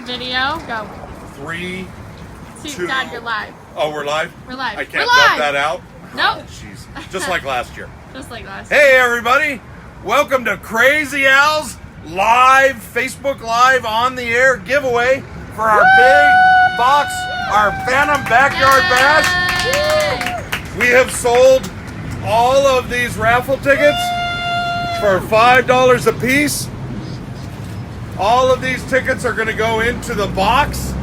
video. Go. 3, See, 2. Dad, you're live. Oh, we're live? We're live. I can't We're live. dump that out? Nope. Oh, jeez. Just like last year. Just like last. Hey, everybody. Welcome to Crazy Al's live, Facebook Live on the air giveaway for our big box, our Phantom Backyard Bash. We have sold all of these raffle tickets for $5 a piece. All of these tickets are going to go into the box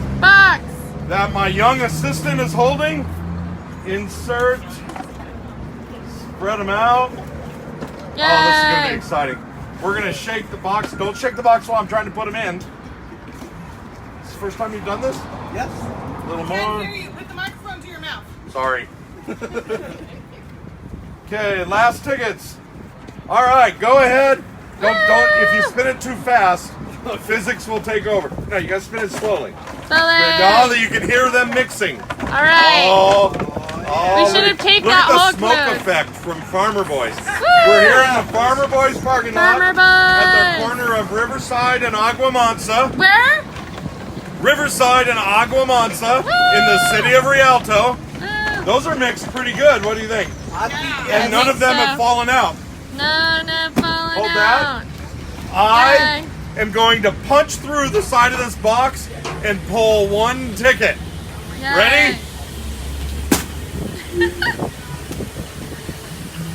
that my young assistant is holding. Insert. Spread them out. Yay. Oh, this is going to be exciting. We're going to shake the box. Don't shake the box while I'm trying to put them in. This is the first time you've done this? Yes. A little Can't more. hear you. Put the microphone to your mouth. Sorry. Okay, last tickets. All right, go ahead. Don't. If you spin it too fast, physics will take over. No, you got to spin it slowly. Now that you can hear them mixing. All right. Oh, We should have taped look that at whole the smoke clip. effect from Farmer Boys. We're here in the Farmer Boys parking lot Farmer at the Boys. corner of Riverside and Aguamansa. Where? Riverside and Aguamansa in the city of Rialto. Those are mixed pretty good. What do you think? And none of them have fallen out. None have fallen Hold out. that. I am going to punch through the side of this box and pull one ticket. Yay. Ready?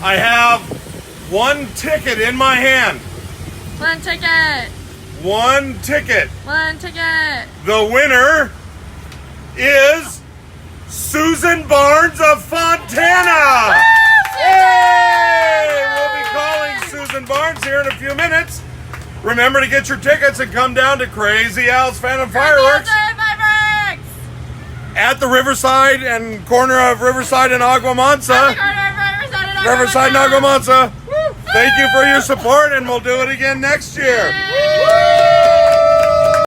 I have one ticket in my hand. One ticket. One ticket. One ticket. The winner is Susan Barnes of Fontana. Yay! We'll be calling Susan Barnes here in a few minutes. Remember to get your tickets and come down to Crazy Al's Phantom Fireworks at the Riverside and corner of Riverside and Aguamansa. Riverside and Aguamansa. Thank you for your support, and we'll do it again next year.